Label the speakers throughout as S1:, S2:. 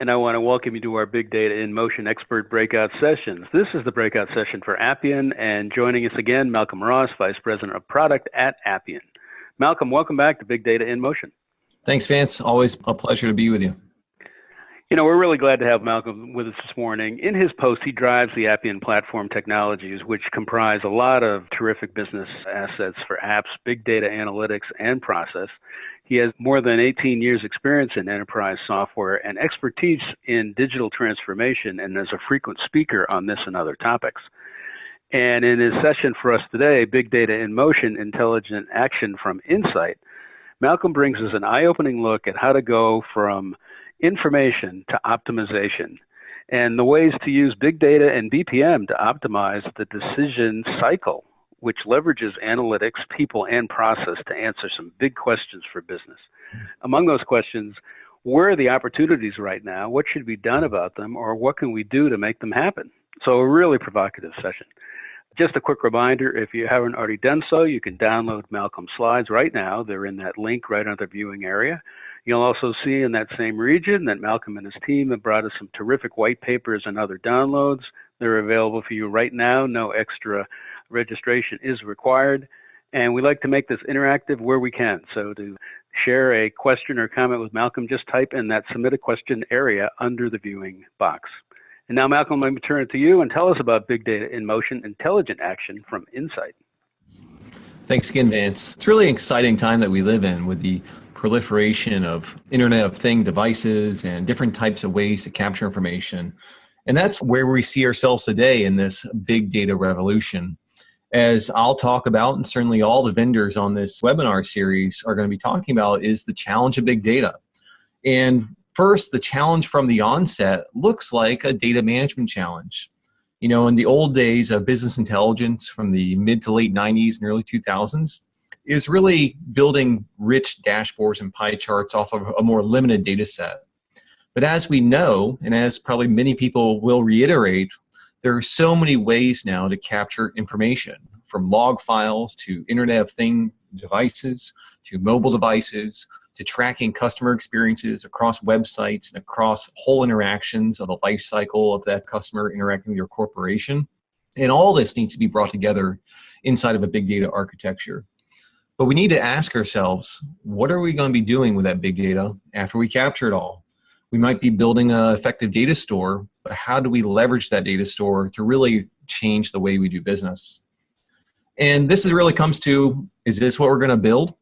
S1: and I want to welcome you to our Big Data in Motion Expert Breakout Sessions. This is the breakout session for Appian, and joining us again, Malcolm Ross, Vice President of Product at Appian. Malcolm, welcome back to Big Data in Motion.
S2: Thanks, Vance. Always a pleasure to be with you.
S1: You know, we're really glad to have Malcolm with us this morning. In his post, he drives the Appian platform technologies, which comprise a lot of terrific business assets for apps, big data analytics, and process. He has more than 18 years experience in enterprise software and expertise in digital transformation, and is a frequent speaker on this and other topics. And in his session for us today, Big Data in Motion, Intelligent Action from Insight, Malcolm brings us an eye-opening look at how to go from information to optimization, and the ways to use big data and BPM to optimize the decision cycle, which leverages analytics, people, and process to answer some big questions for business. Among those questions, where are the opportunities right now? What should be done about them? Or what can we do to make them happen? So a really provocative session. Just a quick reminder, if you haven't already done so, you can download Malcolm's slides right now. They're in that link right under the viewing area. You'll also see in that same region that Malcolm and his team have brought us some terrific white papers and other downloads. They're available for you right now. No extra registration is required, and we like to make this interactive where we can. So to share a question or comment with Malcolm, just type in that submit a question area under the viewing box. And now, Malcolm, let me turn it to you and tell us about Big Data in Motion, Intelligent Action from Insight.
S2: Thanks again, Vance. It's really an exciting time that we live in with the proliferation of Internet of Things devices and different types of ways to capture information. And that's where we see ourselves today in this big data revolution. As I'll talk about, and certainly all the vendors on this webinar series are going to be talking about, is the challenge of big data. And first, the challenge from the onset looks like a data management challenge. You know, in the old days of business intelligence from the mid to late 90s and early 2000s, is really building rich dashboards and pie charts off of a more limited data set. But as we know, and as probably many people will reiterate, there are so many ways now to capture information, from log files to Internet of Things devices, to mobile devices, to tracking customer experiences across websites and across whole interactions of the life cycle of that customer interacting with your corporation. And all this needs to be brought together inside of a big data architecture. But we need to ask ourselves, what are we going to be doing with that big data after we capture it all? We might be building an effective data store, but how do we leverage that data store to really change the way we do business? And this really comes to, is this what we're going to build?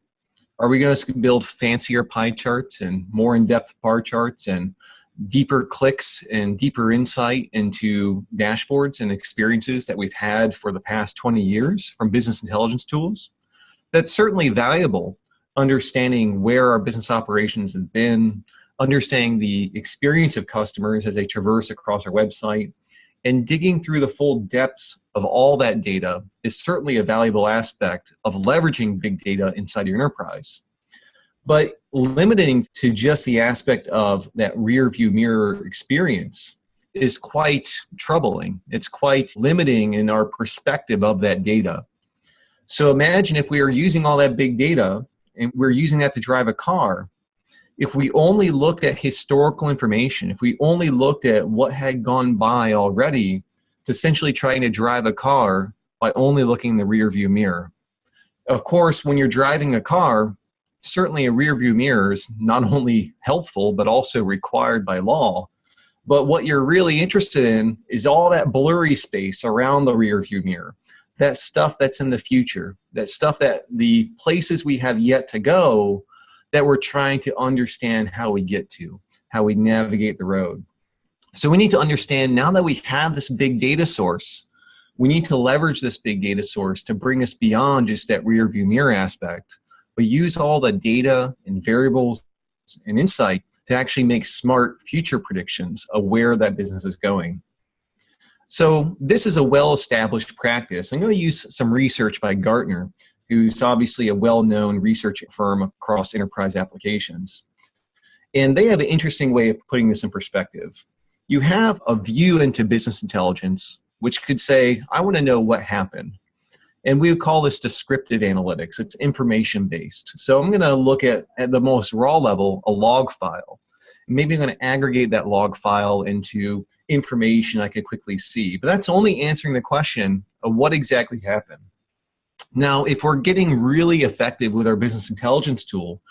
S2: Are we going to build fancier pie charts and more in-depth bar charts and deeper clicks and deeper insight into dashboards and experiences that we've had for the past 20 years from business intelligence tools? That's certainly valuable, understanding where our business operations have been, understanding the experience of customers as they traverse across our website, and digging through the full depths of all that data is certainly a valuable aspect of leveraging big data inside your enterprise. But limiting to just the aspect of that rear view mirror experience is quite troubling. It's quite limiting in our perspective of that data. So imagine if we are using all that big data and we're using that to drive a car. If we only looked at historical information, if we only looked at what had gone by already, to essentially trying to drive a car by only looking in the rear view mirror. Of course, when you're driving a car, certainly a rear view mirror is not only helpful, but also required by law. But what you're really interested in is all that blurry space around the rear view mirror, that stuff that's in the future, that stuff that the places we have yet to go that we're trying to understand how we get to, how we navigate the road. So we need to understand, now that we have this big data source, we need to leverage this big data source to bring us beyond just that rear view mirror aspect, but use all the data and variables and insight to actually make smart future predictions of where that business is going. So this is a well-established practice. I'm going to use some research by Gartner, who's obviously a well-known research firm across enterprise applications. And they have an interesting way of putting this in perspective. You have a view into business intelligence, which could say, I want to know what happened. And we would call this descriptive analytics. It's information-based. So I'm going to look at the most raw level, a log file. Maybe I'm going to aggregate that log file into information I could quickly see. But that's only answering the question of what exactly happened. Now, if we're getting really effective with our business intelligence tool,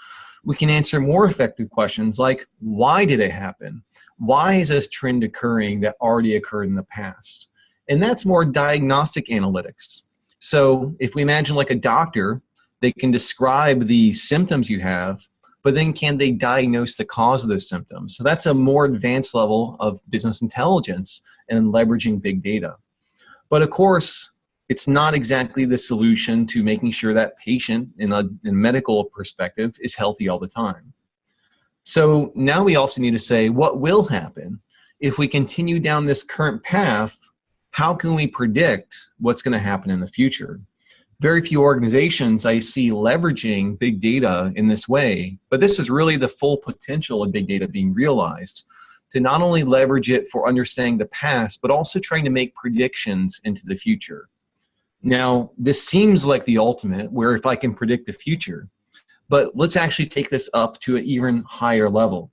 S2: we can answer more effective questions like, why did it happen? Why is this trend occurring that already occurred in the past? And that's more diagnostic analytics. So if we imagine like a doctor, they can describe the symptoms you have, but then can they diagnose the cause of those symptoms? So that's a more advanced level of business intelligence and leveraging big data. But of course, it's not exactly the solution to making sure that patient in a medical perspective is healthy all the time. So now we also need to say, what will happen? If we continue down this current path, how can we predict what's going to happen in the future? Very few organizations I see leveraging big data in this way, but this is really the full potential of big data being realized, to not only leverage it for understanding the past, but also trying to make predictions into the future. Now, this seems like the ultimate, where if I can predict the future, but let's actually take this up to an even higher level.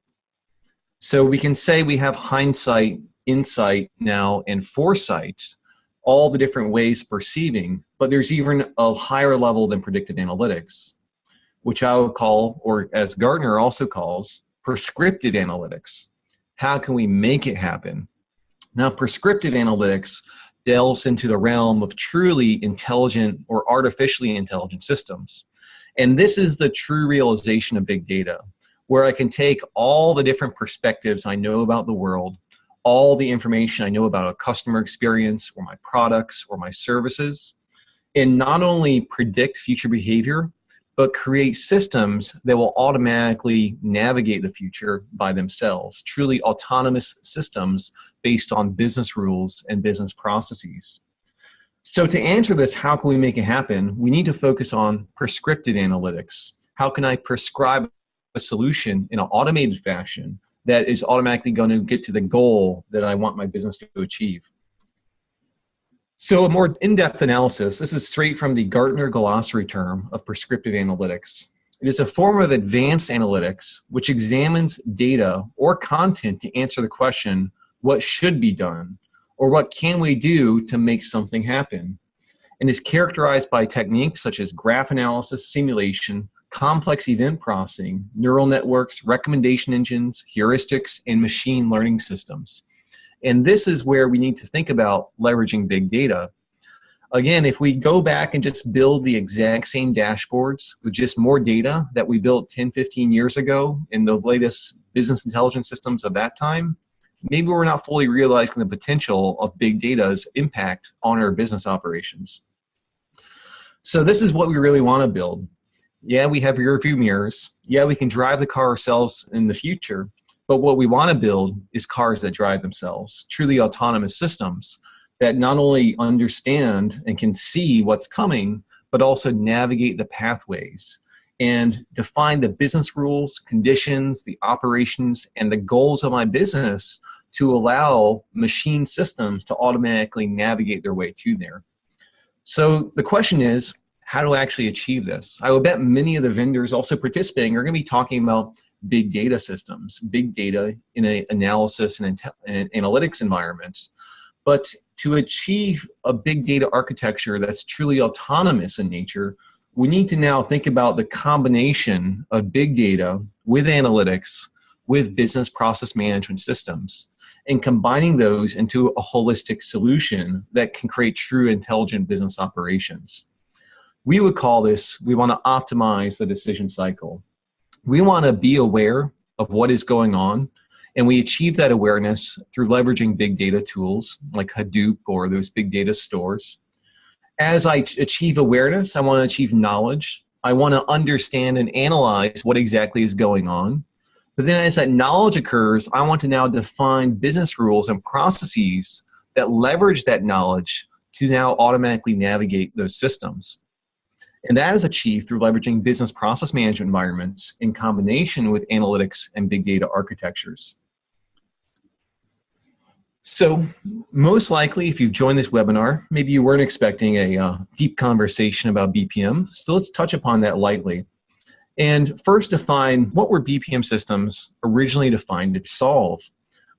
S2: So we can say we have hindsight, insight now, and foresight, all the different ways of perceiving, but there's even a higher level than predictive analytics, which I would call, or as Gartner also calls, prescriptive analytics. How can we make it happen? Now, prescriptive analytics delves into the realm of truly intelligent or artificially intelligent systems. And this is the true realization of big data, where I can take all the different perspectives I know about the world, all the information I know about a customer experience or my products or my services, and not only predict future behavior, but create systems that will automatically navigate the future by themselves, truly autonomous systems based on business rules and business processes. So to answer this, how can we make it happen? We need to focus on prescriptive analytics. How can I prescribe a solution in an automated fashion that is automatically going to get to the goal that I want my business to achieve? So a more in-depth analysis, this is straight from the Gartner glossary term of prescriptive analytics. It is a form of advanced analytics which examines data or content to answer the question, what should be done, or what can we do to make something happen, and is characterized by techniques such as graph analysis, simulation, complex event processing, neural networks, recommendation engines, heuristics, and machine learning systems. And this is where we need to think about leveraging big data. Again, if we go back and just build the exact same dashboards with just more data that we built 10, 15 years ago in the latest business intelligence systems of that time, maybe we're not fully realizing the potential of big data's impact on our business operations. So this is what we really want to build. Yeah, we have rear view mirrors. Yeah, we can drive the car ourselves in the future. But what we want to build is cars that drive themselves, truly autonomous systems that not only understand and can see what's coming, but also navigate the pathways and define the business rules, conditions, the operations, and the goals of my business to allow machine systems to automatically navigate their way to there. So the question is, how do I actually achieve this? I would bet many of the vendors also participating are going to be talking about big data systems, big data in an analysis and analytics environments. But to achieve a big data architecture that's truly autonomous in nature, we need to now think about the combination of big data with analytics, with business process management systems, and combining those into a holistic solution that can create true intelligent business operations. We would call this, we want to optimize the decision cycle. We want to be aware of what is going on, and we achieve that awareness through leveraging big data tools like Hadoop or those big data stores. As I achieve awareness, I want to achieve knowledge. I want to understand and analyze what exactly is going on. But then as that knowledge occurs, I want to now define business rules and processes that leverage that knowledge to now automatically navigate those systems. And that is achieved through leveraging business process management environments in combination with analytics and big data architectures. So most likely, if you've joined this webinar, maybe you weren't expecting a deep conversation about BPM. So let's touch upon that lightly. And first define what were BPM systems originally defined to solve.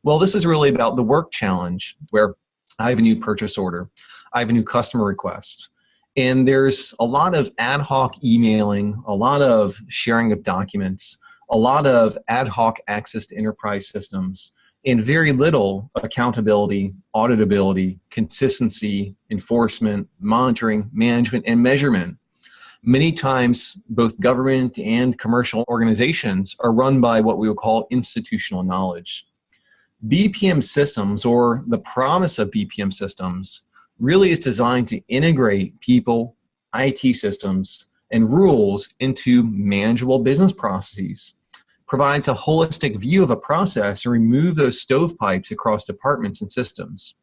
S2: Well, this is really about the work challenge where I have a new purchase order, I have a new customer request, and there's a lot of ad hoc emailing, a lot of sharing of documents, a lot of ad hoc access to enterprise systems, and very little accountability, auditability, consistency, enforcement, monitoring, management, and measurement. Many times, both government and commercial organizations are run by what we would call institutional knowledge. BPM systems, or the promise of BPM systems, really is designed to integrate people, IT systems, and rules into manageable business processes, provides a holistic view of a process and remove those stovepipes across departments and systems.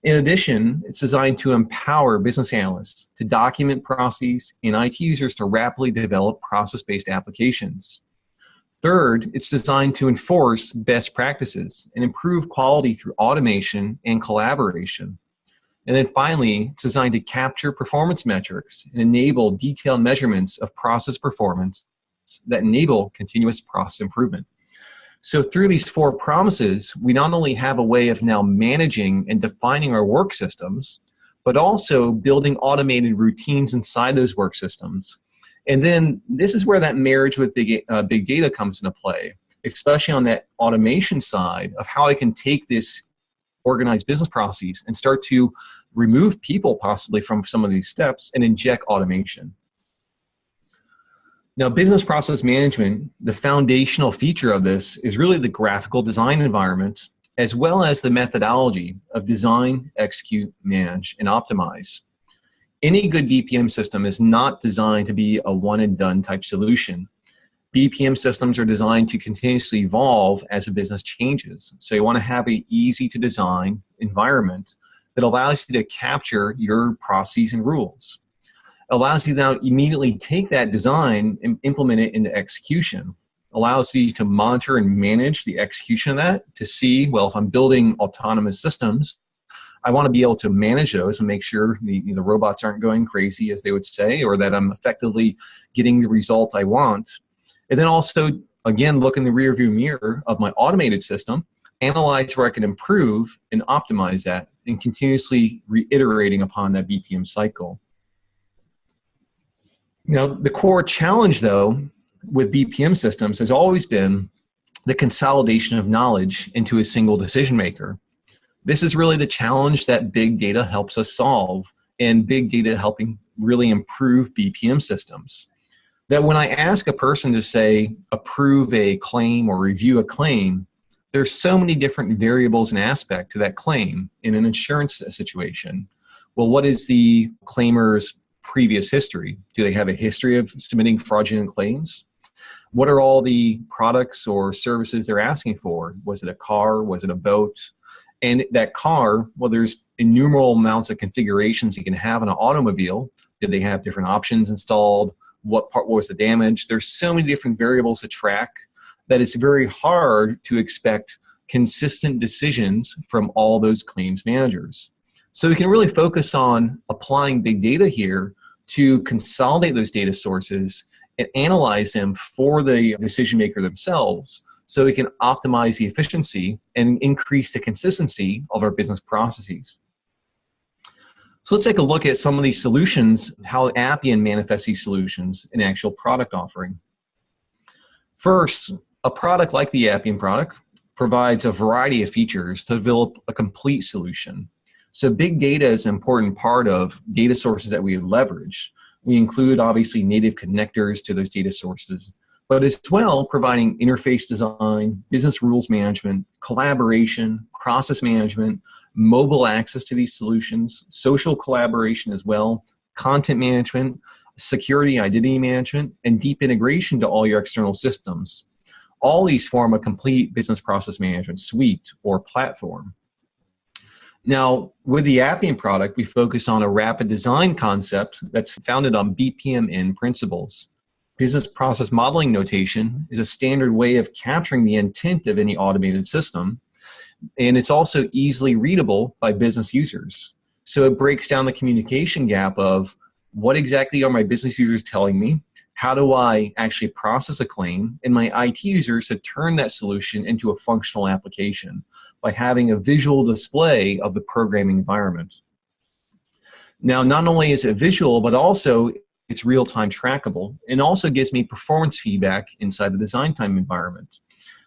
S2: In addition, it's designed to empower business analysts to document processes and IT users to rapidly develop process-based applications. Third, it's designed to enforce best practices and improve quality through automation and collaboration. And then finally, it's designed to capture performance metrics and enable detailed measurements of process performance that enable continuous process improvement. So through these four promises, we not only have a way of now managing and defining our work systems, but also building automated routines inside those work systems. And then this is where that marriage with big data comes into play, especially on that automation side of how I can take this organized business processes and start to remove people possibly from some of these steps and inject automation. Now, business process management, the foundational feature of this is really the graphical design environment, as well as the methodology of design, execute, manage, and optimize. Any good BPM system is not designed to be a one-and-done type solution. BPM systems are designed to continuously evolve as a business changes. So you want to have an easy-to-design environment that allows you to capture your processes and rules. Allows you to now immediately take that design and implement it into execution. Allows you to monitor and manage the execution of that to see, well, if I'm building autonomous systems, I want to be able to manage those and make sure the robots aren't going crazy, as they would say, or that I'm effectively getting the result I want. And then also, again, look in the rearview mirror of my automated system, analyze where I can improve and optimize that, and continuously reiterating upon that BPM cycle. Now, the core challenge, though, with BPM systems has always been the consolidation of knowledge into a single decision maker. This is really the challenge that big data helps us solve, and big data helping really improve BPM systems. That when I ask a person to say, approve a claim or review a claim, there's so many different variables and aspects to that claim in an insurance situation. Well, what is the claimer's previous history? Do they have a history of submitting fraudulent claims? What are all the products or services they're asking for? Was it a car? Was it a boat? And that car, well, there's innumerable amounts of configurations you can have in an automobile. Did they have different options installed? What was the damage? There's so many different variables to track that it's very hard to expect consistent decisions from all those claims managers. So we can really focus on applying big data here to consolidate those data sources and analyze them for the decision maker themselves so we can optimize the efficiency and increase the consistency of our business processes. So let's take a look at some of these solutions, how Appian manifests these solutions in actual product offering. First, a product like the Appian product provides a variety of features to develop a complete solution. So big data is an important part of data sources that we leverage. We include obviously native connectors to those data sources, but as well providing interface design, business rules management, collaboration, process management, mobile access to these solutions, social collaboration as well, content management, security identity management, and deep integration to all your external systems. All these form a complete business process management suite or platform. Now, with the Appian product, we focus on a rapid design concept that's founded on BPM-in principles. Business process modeling notation is a standard way of capturing the intent of any automated system, and it's also easily readable by business users. So it breaks down the communication gap of what exactly are my business users telling me, How do I actually process a claim? And my IT users to turn that solution into a functional application by having a visual display of the programming environment. Now, not only is it visual, but also it's real-time trackable, and also gives me performance feedback inside the design time environment.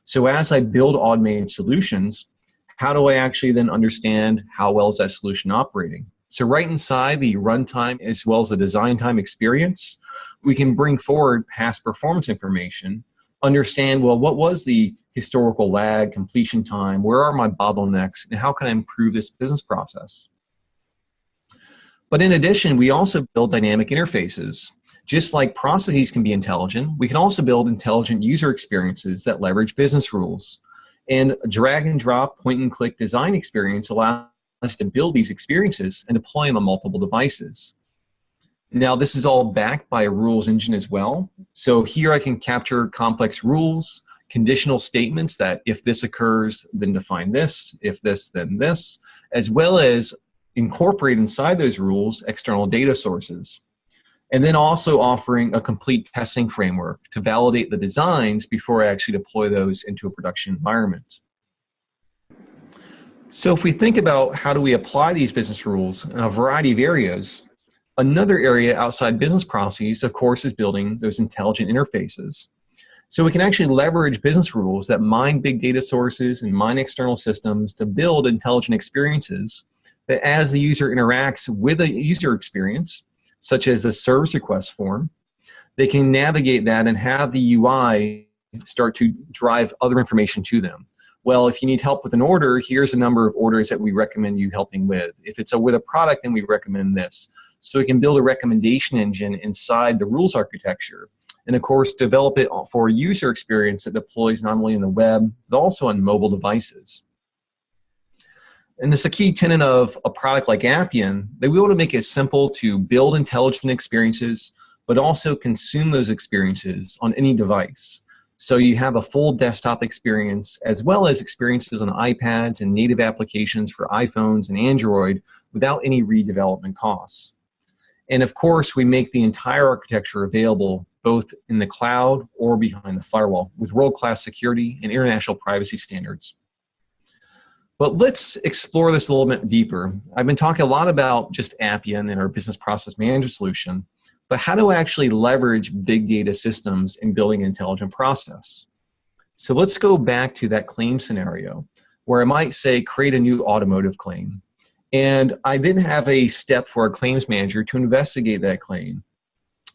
S2: So as I build automated solutions, how do I actually then understand how well is that solution operating? So right inside the runtime as well as the design time experience, we can bring forward past performance information, understand, well, what was the historical lag, completion time, where are my bottlenecks, and how can I improve this business process? But in addition, we also build dynamic interfaces. Just like processes can be intelligent, we can also build intelligent user experiences that leverage business rules. And a drag and drop, point and click design experience allows us to build these experiences and deploy them on multiple devices. Now, this is all backed by a rules engine as well. So here I can capture complex rules, conditional statements that if this occurs, then define this, if this, then this, as well as incorporate inside those rules external data sources. And then also offering a complete testing framework to validate the designs before I actually deploy those into a production environment. So if we think about how do we apply these business rules in a variety of areas, another area outside business processes, of course, is building those intelligent interfaces. So we can actually leverage business rules that mine big data sources and mine external systems to build intelligent experiences that as the user interacts with a user experience, such as the service request form, they can navigate that and have the UI start to drive other information to them. Well, if you need help with an order, here's a number of orders that we recommend you helping with. If it's with a product, then we recommend this. So we can build a recommendation engine inside the rules architecture. And of course, develop it for a user experience that deploys not only in the web, but also on mobile devices. And it's a key tenet of a product like Appian, that we want to make it simple to build intelligent experiences, but also consume those experiences on any device. So you have a full desktop experience, as well as experiences on iPads and native applications for iPhones and Android without any redevelopment costs. And of course, we make the entire architecture available both in the cloud or behind the firewall with world-class security and international privacy standards. But let's explore this a little bit deeper. I've been talking a lot about just Appian and our business process management solution, but how to actually leverage big data systems in building an intelligent process. So let's go back to that claim scenario where I might say create a new automotive claim. And I then have a step for a claims manager to investigate that claim.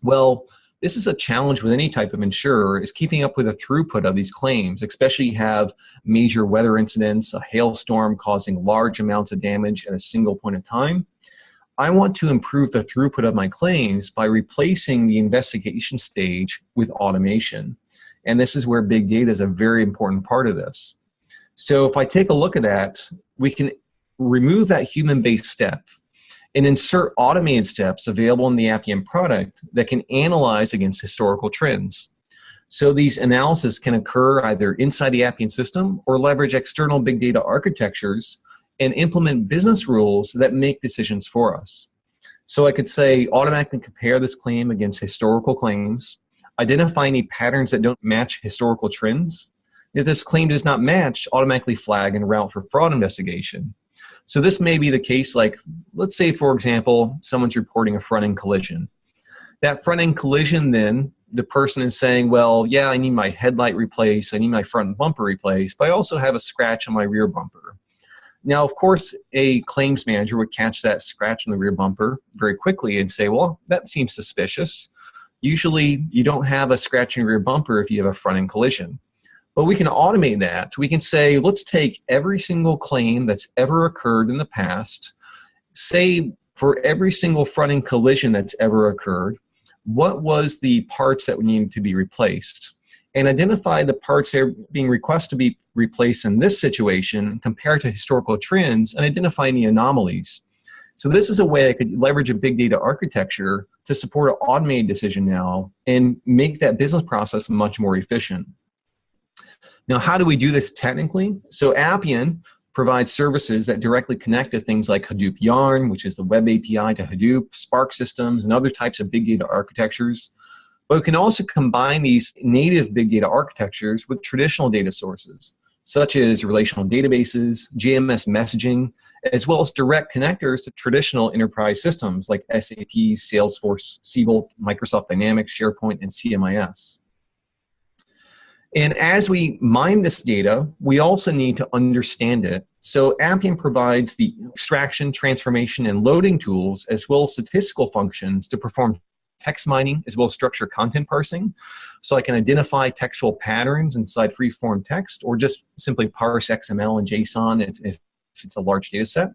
S2: Well, this is a challenge with any type of insurer, is keeping up with the throughput of these claims, especially you have major weather incidents, a hailstorm causing large amounts of damage at a single point in time. I want to improve the throughput of my claims by replacing the investigation stage with automation. And this is where big data is a very important part of this. So if I take a look at that, we can remove that human-based step and insert automated steps available in the Appian product that can analyze against historical trends. So these analyses can occur either inside the Appian system or leverage external big data architectures and implement business rules that make decisions for us. So I could say automatically compare this claim against historical claims, identify any patterns that don't match historical trends. If this claim does not match, automatically flag and route for fraud investigation. So this may be the case, like, let's say, for example, someone's reporting a front-end collision. That front-end collision, then, the person is saying, well, yeah, I need my headlight replaced, I need my front bumper replaced, but I also have a scratch on my rear bumper. Now, of course, a claims manager would catch that scratch on the rear bumper very quickly and say, well, that seems suspicious. Usually, you don't have a scratch on your rear bumper if you have a front-end collision. But we can automate that. We can say, let's take every single claim that's ever occurred in the past, say for every single front-end collision that's ever occurred, what was the parts that needed to be replaced? And identify the parts that are being requested to be replaced in this situation compared to historical trends and identify any anomalies. So this is a way I could leverage a big data architecture to support an automated decision now and make that business process much more efficient. Now, how do we do this technically? So Appian provides services that directly connect to things like Hadoop Yarn, which is the web API to Hadoop, Spark systems, and other types of big data architectures. But we can also combine these native big data architectures with traditional data sources, such as relational databases, JMS messaging, as well as direct connectors to traditional enterprise systems like SAP, Salesforce, Siebel, Microsoft Dynamics, SharePoint, and CMIS. And as we mine this data, we also need to understand it. So Appian provides the extraction, transformation, and loading tools, as well as statistical functions to perform text mining, as well as structured content parsing. So I can identify textual patterns inside free-form text, or just simply parse XML and JSON if it's a large data set.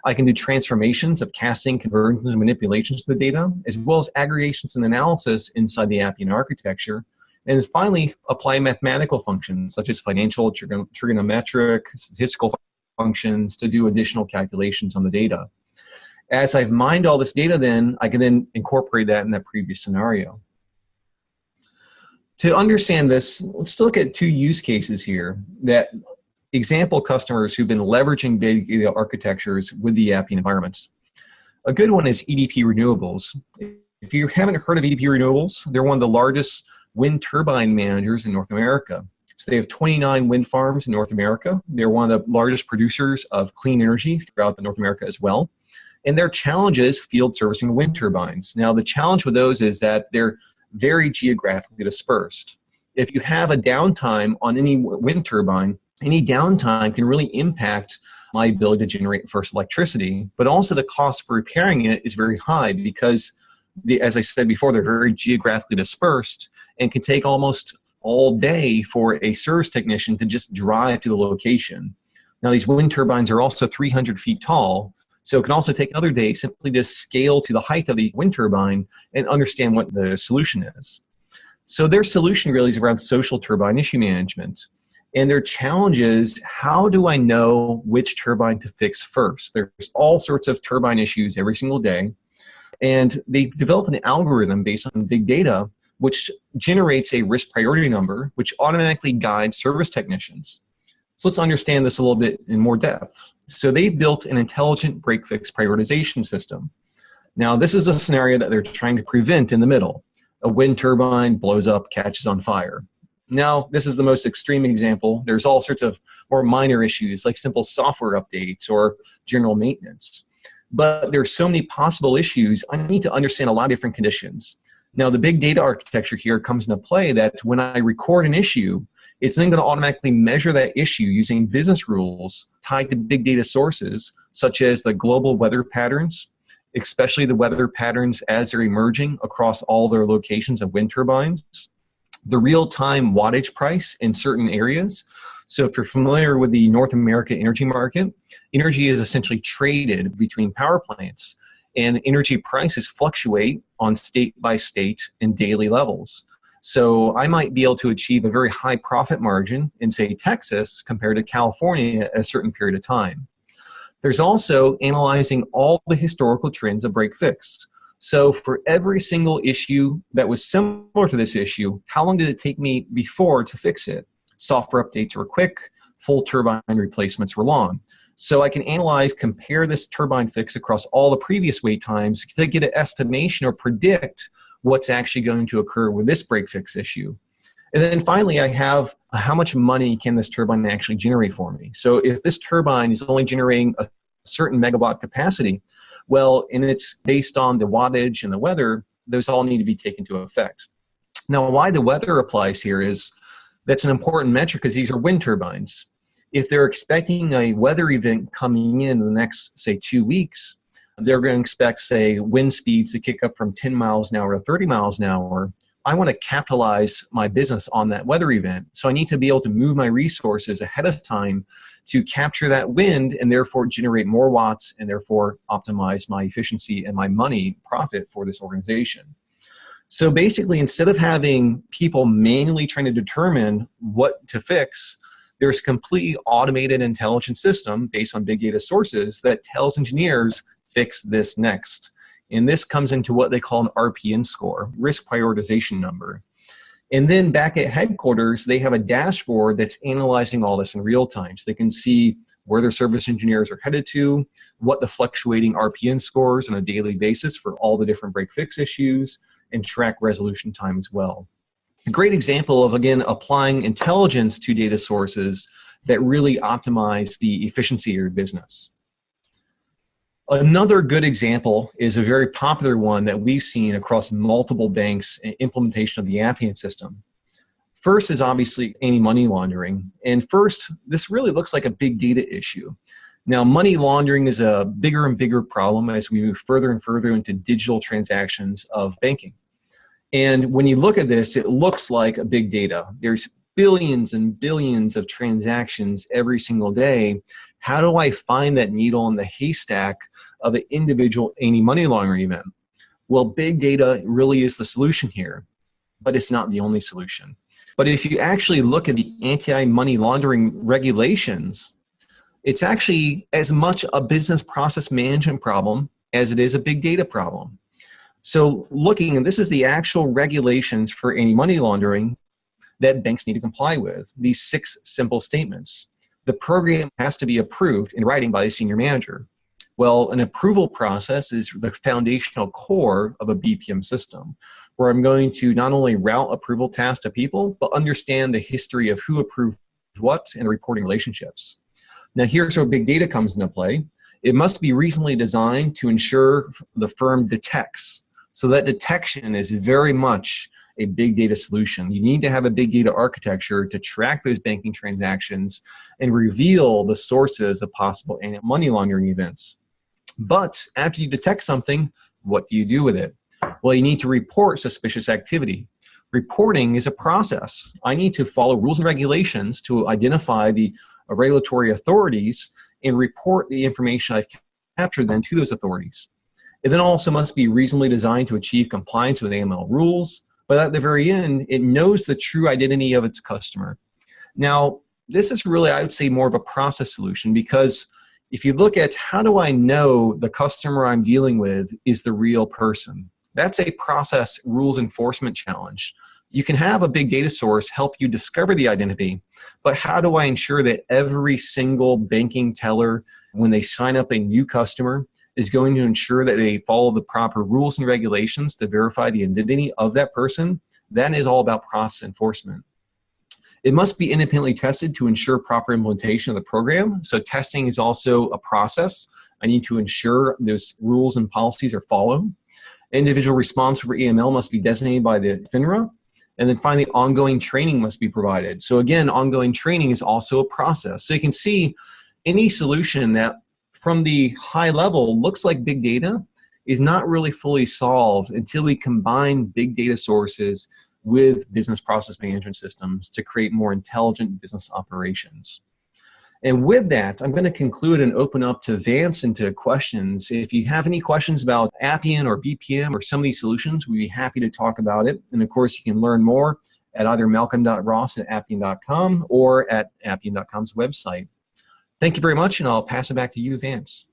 S2: I can do transformations of casting, conversions, and manipulations of the data, as well as aggregations and analysis inside the Appian architecture. And finally, apply mathematical functions such as financial, trigonometric, statistical functions to do additional calculations on the data. As I've mined all this data, then I can then incorporate that in that previous scenario. To understand this, let's look at two use cases here that example customers who've been leveraging big data architectures with the Appian environments. A good one is EDP Renewables. If you haven't heard of EDP Renewables, they're one of the largest wind turbine managers in North America. So they have 29 wind farms in North America. They're one of the largest producers of clean energy throughout North America as well. And their challenge is field servicing wind turbines. Now, the challenge with those is that they're very geographically dispersed. If you have a downtime on any wind turbine, any downtime can really impact my ability to generate first electricity, but also the cost for repairing it is very high because, as I said before, they're very geographically dispersed and can take almost all day for a service technician to just drive to the location. Now, these wind turbines are also 300 feet tall, so it can also take another day simply to scale to the height of the wind turbine and understand what the solution is. So their solution really is around social turbine issue management. And their challenge is, how do I know which turbine to fix first? There's all sorts of turbine issues every single day. And they develop an algorithm based on big data, which generates a risk priority number, which automatically guides service technicians. So let's understand this a little bit in more depth. So they've built an intelligent break-fix prioritization system. Now, this is a scenario that they're trying to prevent in the middle. A wind turbine blows up, catches on fire. Now, this is the most extreme example. There's all sorts of more minor issues like simple software updates or general maintenance. But there's so many possible issues, I need to understand a lot of different conditions. Now, the big data architecture here comes into play that when I record an issue, it's then going to automatically measure that issue using business rules tied to big data sources, such as the global weather patterns, especially the weather patterns as they're emerging across all their locations of wind turbines, the real-time wattage price in certain areas. So if you're familiar with the North America energy market, energy is essentially traded between power plants, and energy prices fluctuate on state-by-state and daily levels. So I might be able to achieve a very high profit margin in, say, Texas compared to California at a certain period of time. There's also analyzing all the historical trends of break-fix. So for every single issue that was similar to this issue, how long did it take me before to fix it? Software updates were quick, full turbine replacements were long. So I can analyze, compare this turbine fix across all the previous wait times to get an estimation or predict what's actually going to occur with this break fix issue. And then finally, I have how much money can this turbine actually generate for me? So if this turbine is only generating a certain megawatt capacity, well, and it's based on the wattage and the weather, those all need to be taken into effect. Now, why the weather applies here is that's an important metric because these are wind turbines. If they're expecting a weather event coming in the next, say, 2 weeks, they're going to expect, say, wind speeds to kick up from 10 miles an hour to 30 miles an hour. I want to capitalize my business on that weather event. So I need to be able to move my resources ahead of time to capture that wind and therefore generate more watts and therefore optimize my efficiency and my money profit for this organization. So basically, instead of having people manually trying to determine what to fix, there's a completely automated intelligent system based on big data sources that tells engineers, fix this next. And this comes into what they call an RPN score, risk prioritization number. And then back at headquarters, they have a dashboard that's analyzing all this in real time. So they can see where their service engineers are headed to, what the fluctuating RPN scores on a daily basis for all the different break fix issues, and track resolution time as well. A great example of, again, applying intelligence to data sources that really optimize the efficiency of your business. Another good example is a very popular one that we've seen across multiple banks in implementation of the Appian system. First is obviously anti-money laundering. And first, this really looks like a big data issue. Now, money laundering is a bigger and bigger problem as we move further and further into digital transactions of banking. And when you look at this, it looks like a big data. There's billions and billions of transactions every single day. How do I find that needle in the haystack of an individual anti-money laundering event? Well, big data really is the solution here, but it's not the only solution. But if you actually look at the anti-money laundering regulations, it's actually as much a business process management problem as it is a big data problem. So looking, and this is the actual regulations for anti-money laundering that banks need to comply with, these 6 simple statements. The program has to be approved in writing by a senior manager. Well, an approval process is the foundational core of a BPM system, where I'm going to not only route approval tasks to people, but understand the history of who approved what and the reporting relationships. Now, here's where big data comes into play. It must be reasonably designed to ensure the firm detects. So that detection is very much a big data solution. You need to have a big data architecture to track those banking transactions and reveal the sources of possible money laundering events. But after you detect something, what do you do with it? Well, you need to report suspicious activity. Reporting is a process. I need to follow rules and regulations to identify the regulatory authorities and report the information I've captured then to those authorities. It then also must be reasonably designed to achieve compliance with AML rules, but at the very end, it knows the true identity of its customer. Now, this is really, I would say, more of a process solution, because if you look at how do I know the customer I'm dealing with is the real person, that's a process rules enforcement challenge. You can have a big data source help you discover the identity, but how do I ensure that every single banking teller, when they sign up a new customer, is going to ensure that they follow the proper rules and regulations to verify the identity of that person? That is all about process enforcement. It must be independently tested to ensure proper implementation of the program. So testing is also a process. I need to ensure those rules and policies are followed. Individual responsible for EML must be designated by the FINRA. And then finally, ongoing training must be provided. So again, ongoing training is also a process. So you can see any solution that from the high level looks like big data is not really fully solved until we combine big data sources with business process management systems to create more intelligent business operations. And with that, I'm going to conclude and open up to Vance into questions. If you have any questions about Appian or BPM or some of these solutions, we'd be happy to talk about it. And of course, you can learn more at either malcolm.ross@appian.com or at appian.com's website. Thank you very much, and I'll pass it back to you, Vance.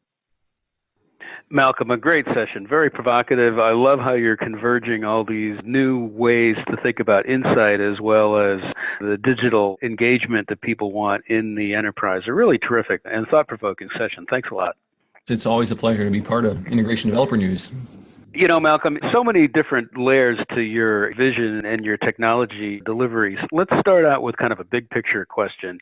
S1: Malcolm, a great session, very provocative. I love how you're converging all these new ways to think about insight as well as the digital engagement that people want in the enterprise. A really terrific and thought-provoking session. Thanks a lot.
S2: It's always a pleasure to be part of Integration Developer News.
S1: You know, Malcolm, so many different layers to your vision and your technology deliveries. Let's start out with kind of a big picture question.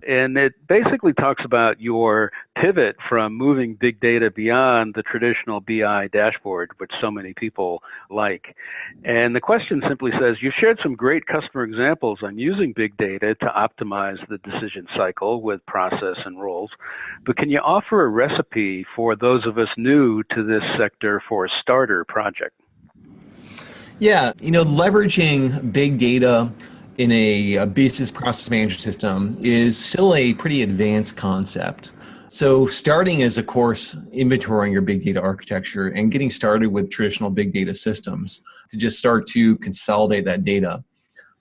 S1: And it basically talks about your pivot from moving big data beyond the traditional BI dashboard, which so many people like. And the question simply says, you've shared some great customer examples on using big data to optimize the decision cycle with process and roles. But can you offer a recipe for those of us new to this sector for a starter project?
S2: Yeah, leveraging big data in a business process management system is still a pretty advanced concept. So starting is, of course, inventorying your big data architecture and getting started with traditional big data systems to just start to consolidate that data.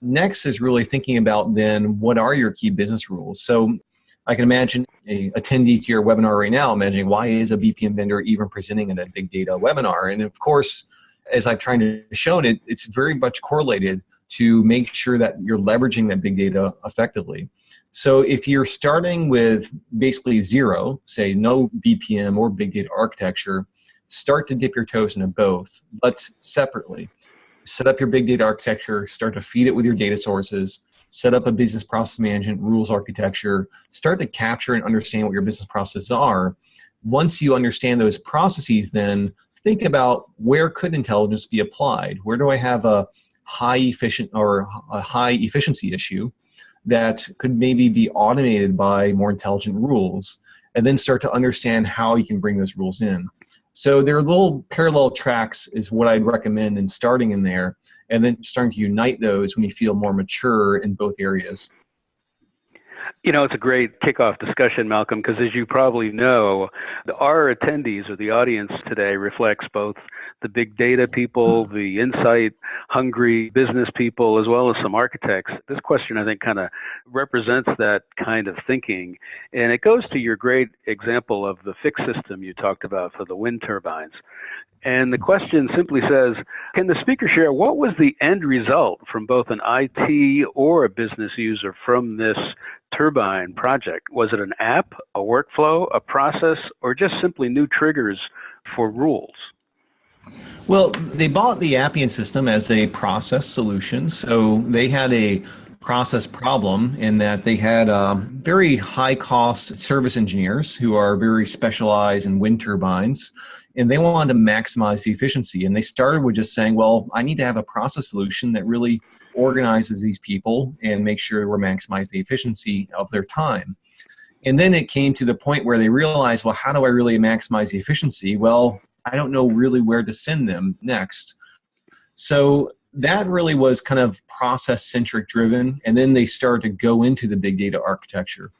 S2: Next is really thinking about then what are your key business rules. So I can imagine a attendee to your webinar right now imagining why is a BPM vendor even presenting in a big data webinar? And of course, as I've tried to show it, it's very much correlated to make sure that you're leveraging that big data effectively. So if you're starting with basically zero, say no BPM or big data architecture, start to dip your toes into both, but separately. set up your big data architecture, start to feed it with your data sources, set up a business process management rules architecture, start to capture and understand what your business processes are. Once you understand those processes, then think about where could intelligence be applied? Where do I have a high efficiency issue that could maybe be automated by more intelligent rules? And then start to understand how you can bring those rules in. So there are little parallel tracks is what I'd recommend in starting in there, and then starting to unite those when you feel more mature in both areas.
S1: It's a great kickoff discussion, Malcolm, because as you probably know, our attendees or the audience today reflects both the big data people, the insight-hungry business people, as well as some architects. This question, I think, kind of represents that kind of thinking. And it goes to your great example of the fixed system you talked about for the wind turbines. And the question simply says, can the speaker share what was the end result from both an IT or a business user from this turbine project? Was it an app, a workflow, a process, or just simply new triggers for rules?
S2: Well, they bought the Appian system as a process solution. So they had a process problem in that they had very high cost service engineers who are very specialized in wind turbines, and they wanted to maximize the efficiency. And they started with just saying, well, I need to have a process solution that really organizes these people and makes sure we're maximizing the efficiency of their time. And then it came to the point where they realized, well, how do I really maximize the efficiency? Well, I don't know really where to send them next. So that really was kind of process-centric driven, and then they started to go into the big data architecture.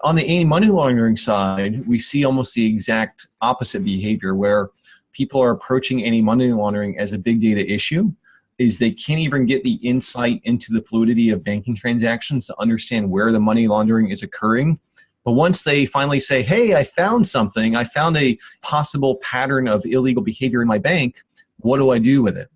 S2: On the anti-money laundering side, we see almost the exact opposite behavior where people are approaching anti-money laundering as a big data issue, is they can't even get the insight into the fluidity of banking transactions to understand where the money laundering is occurring. But once they finally say, hey, I found something, I found a possible pattern of illegal behavior in my bank, what do I do with it?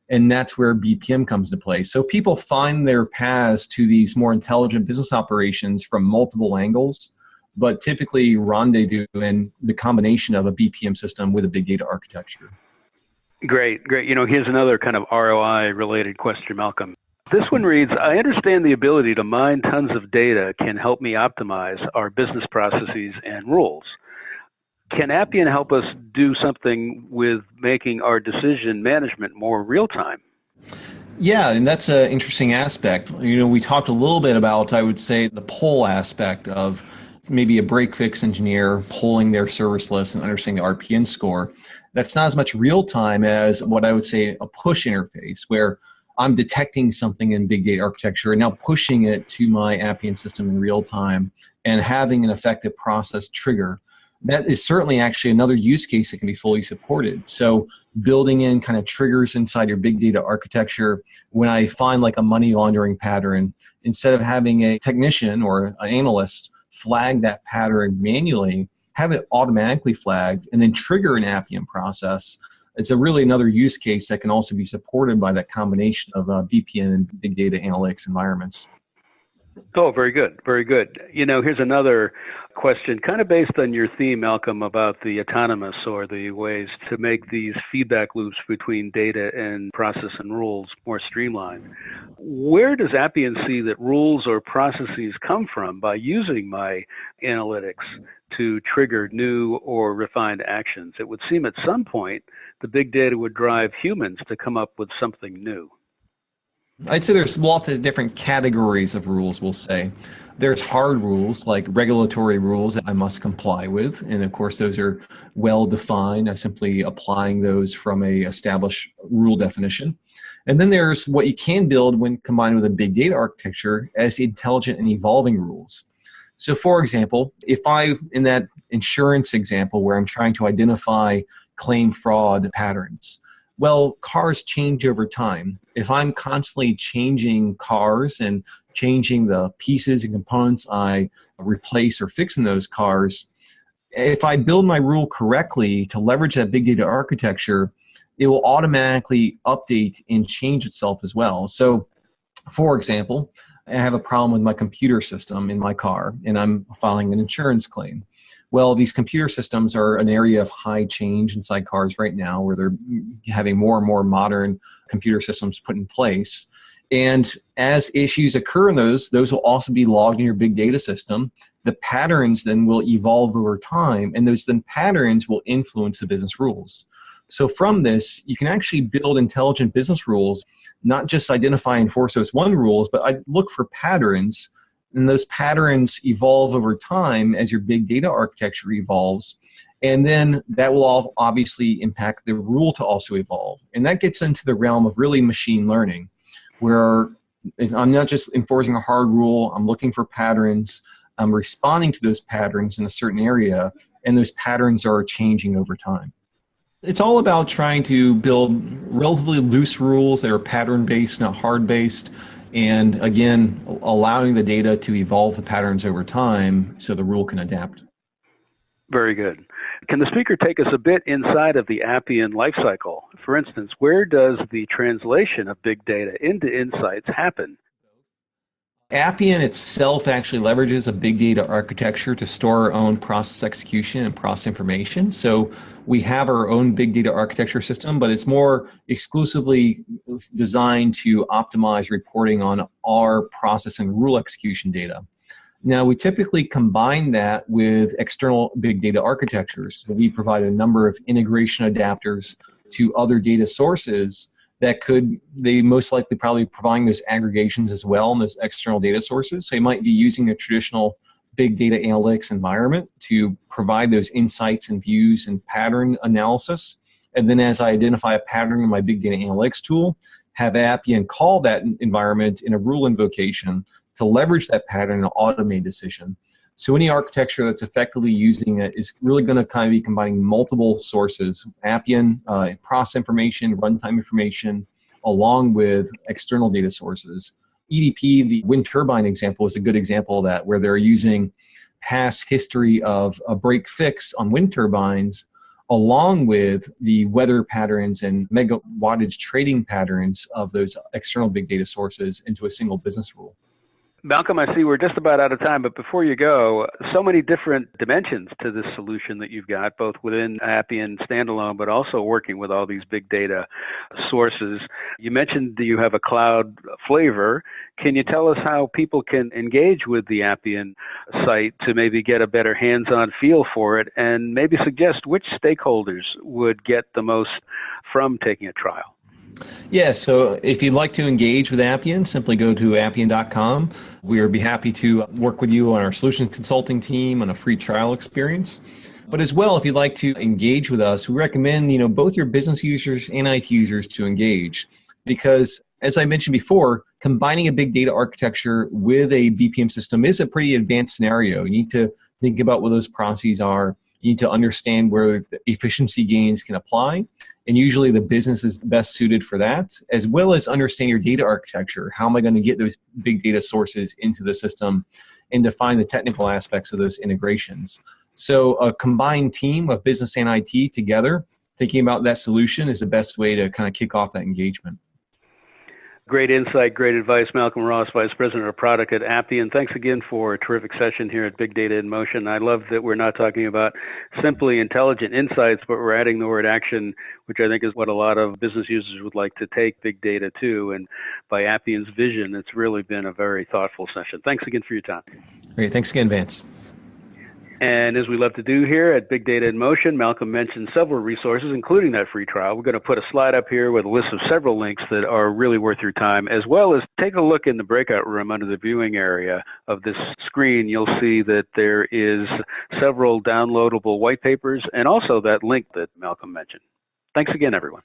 S2: And that's where BPM comes into play. So people find their paths to these more intelligent business operations from multiple angles, but typically rendezvous in the combination of a BPM system with a big data architecture.
S1: Great. Here's another kind of ROI-related question, Malcolm. This one reads, I understand the ability to mine tons of data can help me optimize our business processes and rules. Can Appian help us do something with making our decision management more real-time?
S2: Yeah, and that's an interesting aspect. We talked a little bit about, I would say, the pull aspect of maybe a break-fix engineer pulling their service list and understanding the RPN score. That's not as much real-time as what I would say a push interface, where I'm detecting something in big data architecture and now pushing it to my Appian system in real time and having an effective process trigger. That is certainly actually another use case that can be fully supported. So building in kind of triggers inside your big data architecture, when I find like a money laundering pattern, instead of having a technician or an analyst flag that pattern manually, have it automatically flagged and then trigger an Appian process. It's really another use case that can also be supported by that combination of BPM and big data analytics environments.
S1: Oh, very good. Very good. Here's another question, kind of based on your theme, Malcolm, about the autonomous or the ways to make these feedback loops between data and process and rules more streamlined. Where does Appian see that rules or processes come from by using my analytics to trigger new or refined actions? It would seem at some point the big data would drive humans to come up with something new.
S2: I'd say there's lots of different categories of rules, we'll say. There's hard rules, like regulatory rules that I must comply with. And of course, those are well defined. I'm simply applying those from a established rule definition. And then there's what you can build when combined with a big data architecture as intelligent and evolving rules. So for example, if in that insurance example where I'm trying to identify claim fraud patterns, well, cars change over time. If I'm constantly changing cars and changing the pieces and components I replace or fix in those cars, if I build my rule correctly to leverage that big data architecture, it will automatically update and change itself as well. So, for example, I have a problem with my computer system in my car, and I'm filing an insurance claim. Well, these computer systems are an area of high change inside cars right now, where they're having more and more modern computer systems put in place. And as issues occur in those will also be logged in your big data system. The patterns then will evolve over time, and those then patterns will influence the business rules. So from this, you can actually build intelligent business rules, not just identify and enforce those one rules, but I look for patterns, and those patterns evolve over time as your big data architecture evolves. And then that will all obviously impact the rule to also evolve. And that gets into the realm of really machine learning, where I'm not just enforcing a hard rule, I'm looking for patterns, I'm responding to those patterns in a certain area, and those patterns are changing over time. It's all about trying to build relatively loose rules that are pattern-based, not hard-based, and again, allowing the data to evolve the patterns over time so the rule can adapt.
S1: Very good. Can the speaker take us a bit inside of the Appian lifecycle? For instance, where does the translation of big data into insights happen?
S2: Appian itself actually leverages a big data architecture to store our own process execution and process information. So we have our own big data architecture system, but it's more exclusively designed to optimize reporting on our process and rule execution data. Now, we typically combine that with external big data architectures. So we provide a number of integration adapters to other data sources that they most likely probably providing those aggregations as well in those external data sources. So you might be using a traditional big data analytics environment to provide those insights and views and pattern analysis. And then as I identify a pattern in my big data analytics tool, have Appian call that environment in a rule invocation to leverage that pattern and automate decision. So any architecture that's effectively using it is really going to kind of be combining multiple sources, Appian, process information, runtime information, along with external data sources. EDP, the wind turbine example, is a good example of that, where they're using past history of a break fix on wind turbines, along with the weather patterns and mega wattage trading patterns of those external big data sources into a single business rule.
S1: Malcolm, I see we're just about out of time, but before you go, so many different dimensions to this solution that you've got, both within Appian standalone, but also working with all these big data sources. You mentioned that you have a cloud flavor. Can you tell us how people can engage with the Appian site to maybe get a better hands-on feel for it, and maybe suggest which stakeholders would get the most from taking a trial?
S2: Yeah, so if you'd like to engage with Appian, simply go to appian.com. We would be happy to work with you on our solution consulting team on a free trial experience. But as well, if you'd like to engage with us, we recommend both your business users and IT users to engage, because as I mentioned before, combining a big data architecture with a BPM system is a pretty advanced scenario. You need to think about what those processes are. You need to understand where the efficiency gains can apply. And usually the business is best suited for that, as well as understand your data architecture. How am I going to get those big data sources into the system and define the technical aspects of those integrations? So a combined team of business and IT together, thinking about that solution is the best way to kind of kick off that engagement.
S1: Great insight, great advice. Malcolm Ross, Vice President of Product at Appian. Thanks again for a terrific session here at Big Data in Motion. I love that we're not talking about simply intelligent insights, but we're adding the word action, which I think is what a lot of business users would like to take big data to. And by Appian's vision, it's really been a very thoughtful session. Thanks again for your time.
S2: Great. Thanks again, Vance.
S1: And as we love to do here at Big Data in Motion, Malcolm mentioned several resources, including that free trial. We're going to put a slide up here with a list of several links that are really worth your time, as well as take a look in the breakout room under the viewing area of this screen. You'll see that there is several downloadable white papers and also that link that Malcolm mentioned. Thanks again, everyone.